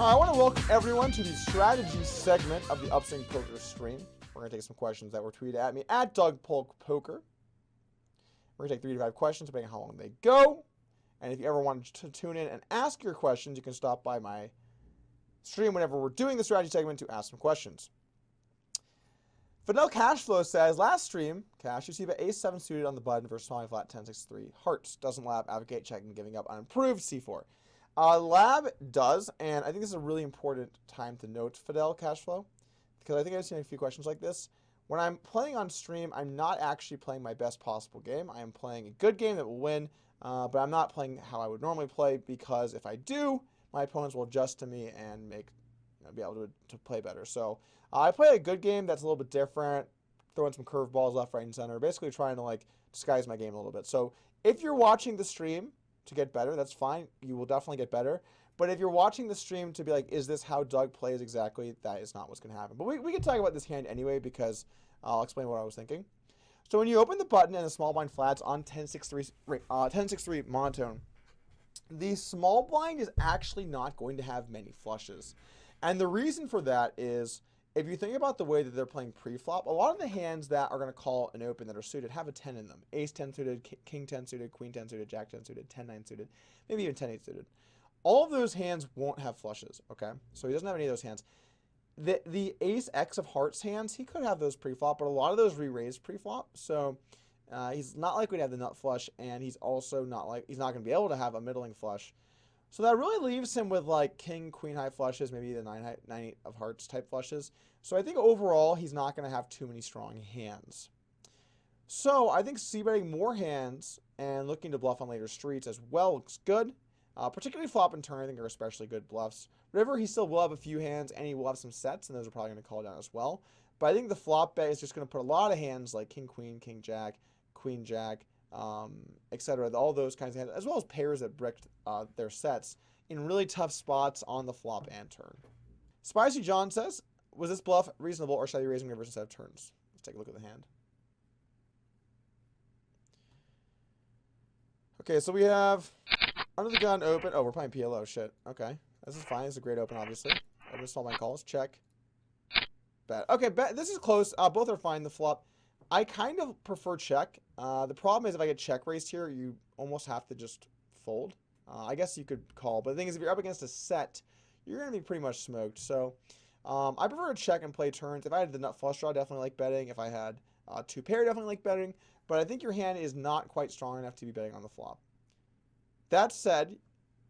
I want to welcome everyone to the strategy segment of the Upswing Poker stream. We're going to take some questions that were tweeted at me at Polk Poker. We're going to take 3 to 5 questions, depending on how long they go. And if you ever want to tune in and ask your questions, you can stop by my stream whenever we're doing the strategy segment to ask some questions. Fidel Cashflow says, last stream, Cash, you see the ace-7 suited on the button versus smalling flat 10-6-3. Hearts doesn't lab, advocate, checking, giving up unimproved C4. Lab does, and I think this is a really important time to note Fidel Cashflow, because I think I've seen a few questions like this. When I'm playing on stream, I'm not actually playing my best possible game. I am playing a good game that will win, but I'm not playing how I would normally play, because if I do, my opponents will adjust to me and be able to play better. So I play a good game that's a little bit different, throwing some curveballs left, right, and center, basically trying to disguise my game a little bit. So if you're watching the stream to get better, that's fine. You will definitely get better. But if you're watching the stream to be like, is this how Doug plays exactly? That is not what's going to happen. But we can talk about this hand anyway, because I'll explain what I was thinking. So when you open the button and the small blind flats on 10-6-3 monotone, the small blind is actually not going to have many flushes. And the reason for that is, if you think about the way that they're playing pre-flop, a lot of the hands that are going to call an open that are suited have a 10 in them. Ace-10 suited, King-10 suited, Queen-10 suited, Jack-10 suited, 10-9 suited, maybe even 10-8 suited. All of those hands won't have flushes, okay? So he doesn't have any of those hands. The Ace-X of hearts hands, he could have those pre-flop, but a lot of those re-raised pre-flop. So he's not likely to have the nut flush, and he's also he's not going to be able to have a middling flush. So that really leaves him with king, queen high flushes, maybe the 9-8 of hearts type flushes. So I think overall he's not going to have too many strong hands. So I think c-betting more hands and looking to bluff on later streets as well looks good. Particularly flop and turn I think are especially good bluffs. River, he still will have a few hands and he will have some sets, and those are probably going to call down as well. But I think the flop bet is just going to put a lot of hands like king, queen, king, jack, queen, jack, etc. All those kinds of hands, as well as pairs that bricked their sets in really tough spots on the flop and turn. Spicy John says, was this bluff reasonable, or should I be raising rivers instead of turns? Let's take a look at the hand. Okay, so we have under the gun open. Oh, we're playing PLO. Shit. Okay, this is fine. This is a great open, obviously. Open small blind calls. Check. Bet. Okay, bet. This is close. Both are fine. The flop. I kind of prefer check. The problem is if I get check raised here, you almost have to just fold. I guess you could call, but the thing is if you're up against a set, you're going to be pretty much smoked. So I prefer to check and play turns. If I had the nut flush draw, I definitely like betting. If I had 2 pair, definitely like betting. But I think your hand is not quite strong enough to be betting on the flop. That said,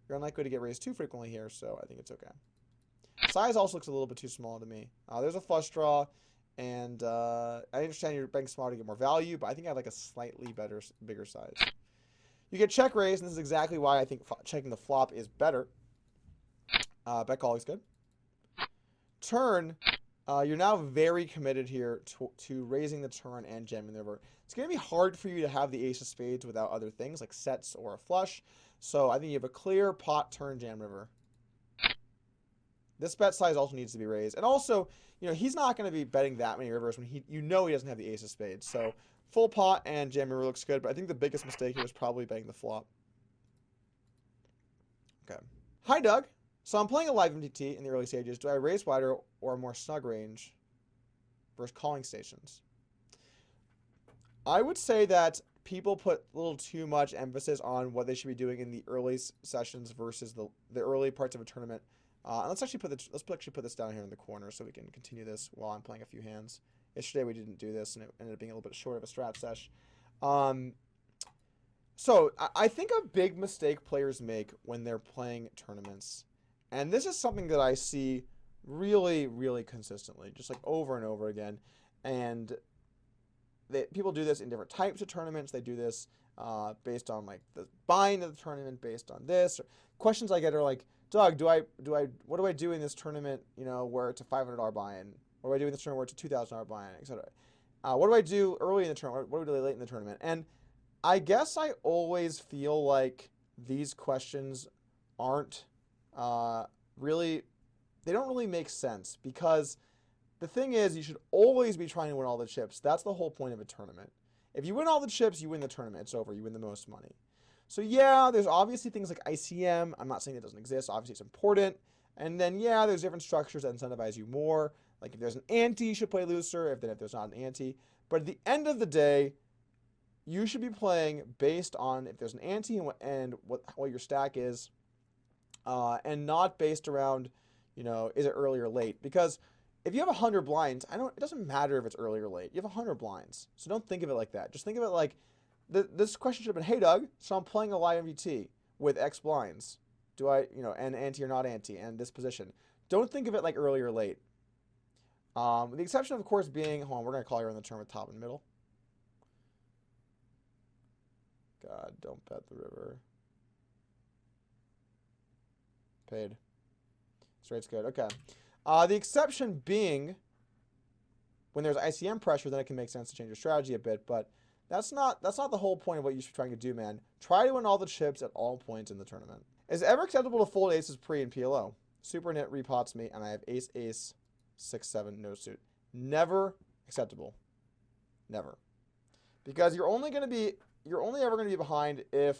you're unlikely to get raised too frequently here, so I think it's okay. Size also looks a little bit too small to me. There's a flush draw. And I understand you're betting small to get more value, but I think I have a slightly bigger size. You get check raise, and this is exactly why I think checking the flop is better. Bet call is good. Turn, you're now very committed here to raising the turn and jamming the river. It's going to be hard for you to have the ace of spades without other things like sets or a flush. So I think you have a clear pot, turn, jam, river. This bet size also needs to be raised. And also, he's not going to be betting that many rivers when he doesn't have the ace of spades. So full pot and jam river looks good, but I think the biggest mistake here is probably betting the flop. Okay. Hi, Doug. So I'm playing a live MTT in the early stages. Do I raise wider or a more snug range versus calling stations? I would say that people put a little too much emphasis on what they should be doing in the early sessions versus the early parts of a tournament. Let's actually put this down here in the corner so we can continue this while I'm playing a few hands. Yesterday we didn't do this, and it ended up being a little bit short of a strat sesh. So I think a big mistake players make when they're playing tournaments, and this is something that I see really, really consistently, just over and over again, and people do this in different types of tournaments. They do this based on the buy-in of the tournament, based on this. Or questions I get are like, Doug, what do I do in this tournament, where it's a $500 buy-in? What do I do in this tournament where it's a $2,000 buy-in, etc.? What do I do early in the tournament? What do I do late in the tournament? And I guess I always feel like these questions aren't really, they don't really make sense, because the thing is, you should always be trying to win all the chips. That's the whole point of a tournament. If you win all the chips, you win the tournament. It's over. You win the most money. So yeah, there's obviously things like ICM. I'm not saying it doesn't exist. Obviously, it's important. And then, yeah, there's different structures that incentivize you more. Like if there's an ante, you should play looser, if there's not an ante. But at the end of the day, you should be playing based on if there's an ante and what your stack is, and not based around, is it early or late? Because if you have 100 blinds, it doesn't matter if it's early or late. You have 100 blinds. So don't think of it like that. Just think of it like, this question should have been, hey, Doug, so I'm playing a live MVT with X blinds. Do I, and ante or not ante, and this position. Don't think of it like early or late. The exception, of course, being, hold on, we're going to call her in the turn with top and middle. God, don't bet the river. Paid. Straight's good. Okay. The exception being when there's ICM pressure, then it can make sense to change your strategy a bit, but that's not the whole point of what you should be trying to do, man. Try to win all the chips at all points in the tournament. Is it ever acceptable to fold aces pre and PLO? Super Nit repots me, and I have ace, 6-7, no suit. Never acceptable. Never. Because you're only ever going to be behind if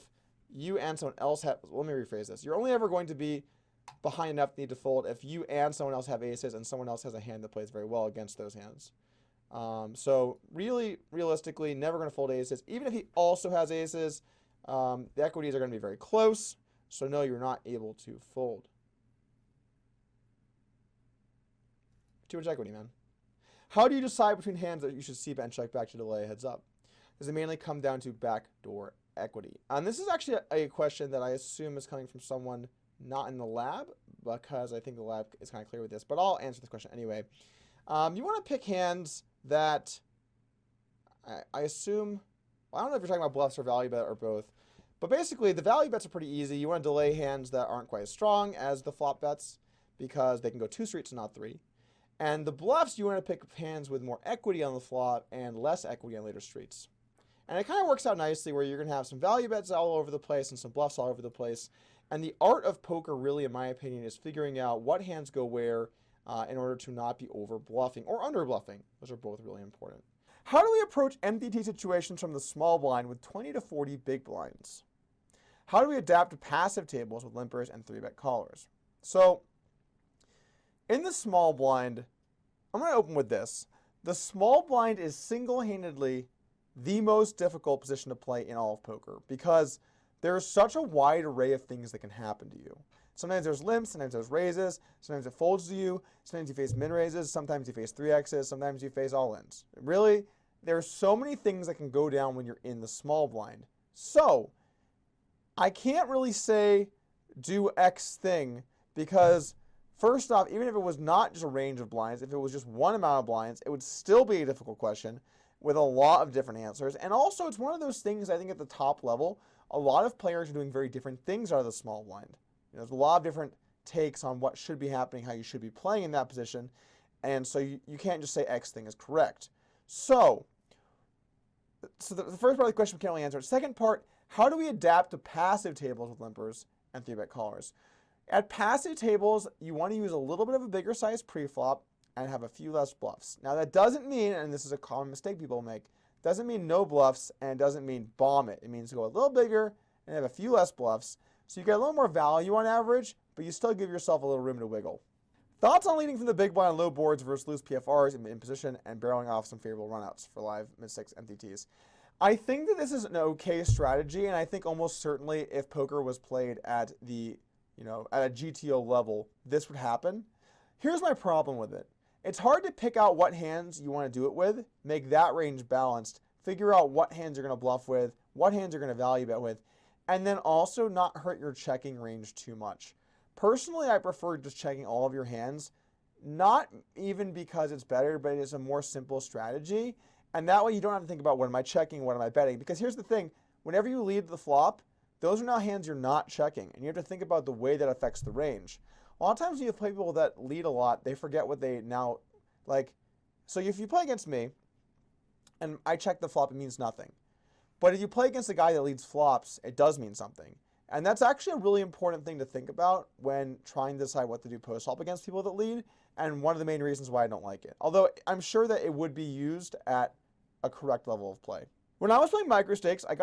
you and someone else have, let me rephrase this. You're only ever going to be behind enough to need to fold if you and someone else have aces and someone else has a hand that plays very well against those hands. So really, realistically, never going to fold aces. Even if he also has aces, the equities are going to be very close. So no, you're not able to fold. Too much equity, man. How do you decide between hands that you should see bench check back to delay heads up? Does it mainly come down to backdoor equity? And this is actually a question that I assume is coming from someone not in the lab, because I think the lab is kind of clear with this, but I'll answer this question anyway. You want to pick hands that I assume, well, I don't know if you're talking about bluffs or value bet or both, but basically the value bets are pretty easy. You want to delay hands that aren't quite as strong as the flop bets because they can go 2 streets and not 3. And the bluffs, you want to pick hands with more equity on the flop and less equity on later streets. And it kind of works out nicely where you're going to have some value bets all over the place and some bluffs all over the place. And the art of poker, really, in my opinion, is figuring out what hands go where in order to not be over bluffing or under bluffing. Those are both really important. How do we approach MDT situations from the small blind with 20 to 40 big blinds? How do we adapt to passive tables with limpers and 3-bet callers? So, in the small blind, I'm going to open with this. The small blind is single-handedly the most difficult position to play in all of poker because there's such a wide array of things that can happen to you. Sometimes there's limps, sometimes there's raises, sometimes it folds to you, sometimes you face min raises, sometimes you face 3x's, sometimes you face all-ins. Really, there's so many things that can go down when you're in the small blind. So, I can't really say do X thing because first off, even if it was not just a range of blinds, if it was just one amount of blinds, it would still be a difficult question with a lot of different answers. And also, it's one of those things, I think, at the top level, a lot of players are doing very different things out of the small blind. There's a lot of different takes on what should be happening, how you should be playing in that position. And so you can't just say X thing is correct. So the first part of the question we can't really answer. Second part, how do we adapt to passive tables with limpers and 3-bet callers? At passive tables, you want to use a little bit of a bigger size preflop and have a few less bluffs. Now that doesn't mean, and this is a common mistake people make, doesn't mean no bluffs and doesn't mean bomb it. It means go a little bigger and have a few less bluffs. So you get a little more value on average, but you still give yourself a little room to wiggle. Thoughts on leading from the big blind on low boards versus loose PFRs in position and barreling off some favorable runouts for live mid-6 MTTs. I think that this is an okay strategy, and I think almost certainly if poker was played at the, at a GTO level, this would happen. Here's my problem with it. It's hard to pick out what hands you want to do it with, make that range balanced, figure out what hands you're going to bluff with, what hands you're going to value bet with, and then also not hurt your checking range too much. Personally, I prefer just checking all of your hands, not even because it's better, but it's a more simple strategy. And that way you don't have to think about what am I checking, what am I betting. Because here's the thing, whenever you lead the flop, those are now hands you're not checking. And you have to think about the way that affects the range. A lot of times when you play people that lead a lot, they forget what they now, like, so if you play against me, and I check the flop, it means nothing. But if you play against a guy that leads flops, it does mean something. And that's actually a really important thing to think about when trying to decide what to do post-flop against people that lead, and one of the main reasons why I don't like it. Although I'm sure that it would be used at a correct level of play. When I was playing micro stakes, I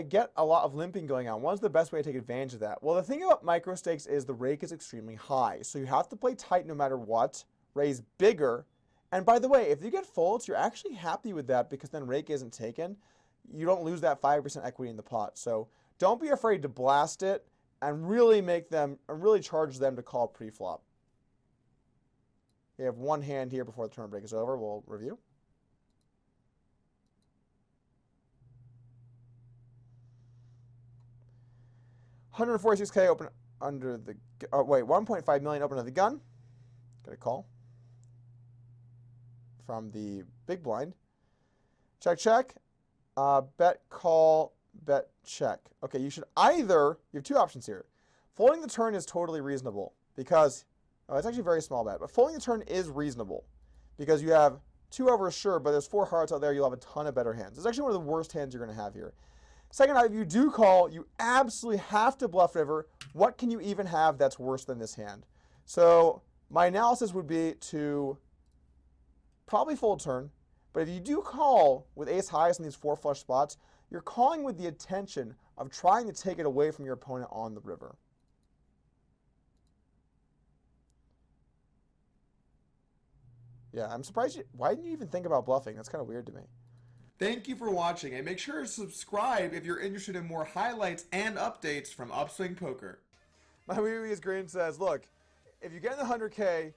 get a lot of limping going on. What's the best way to take advantage of that? Well, the thing about micro stakes is the rake is extremely high, so you have to play tight no matter what, raise bigger, and by the way, if you get folds, you're actually happy with that because then rake isn't taken. You don't lose that 5% equity in the pot. So don't be afraid to blast it and really charge them to call pre-flop. We have one hand here before the turn break is over. We'll review. $146K open under the, 1.5 million open under the gun. Got a call from the big blind. Check, check. Bet, call, bet, check. Okay, you have two options here. Folding the turn is totally reasonable because, it's actually a very small bet, but folding the turn is reasonable because you have 2 overs, sure, but there's 4 hearts out there. You'll have a ton of better hands. It's actually one of the worst hands you're going to have here. Second, if you do call, you absolutely have to bluff river. What can you even have that's worse than this hand? So my analysis would be to probably fold turn, but if you do call with ace highest in these 4 flush spots, you're calling with the intention of trying to take it away from your opponent on the river. Yeah, I'm surprised why didn't you even think about bluffing? That's kind of weird to me. Thank you for watching, and make sure to subscribe if you're interested in more highlights and updates from Upswing Poker. My Wee Green says, look, if you get in the 100K,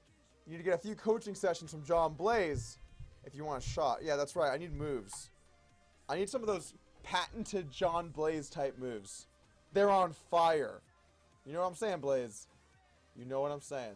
you need to get a few coaching sessions from John Blaze if you want a shot. Yeah, that's right. I need moves. I need some of those patented John Blaze type moves. They're on fire. You know what I'm saying, Blaze? You know what I'm saying.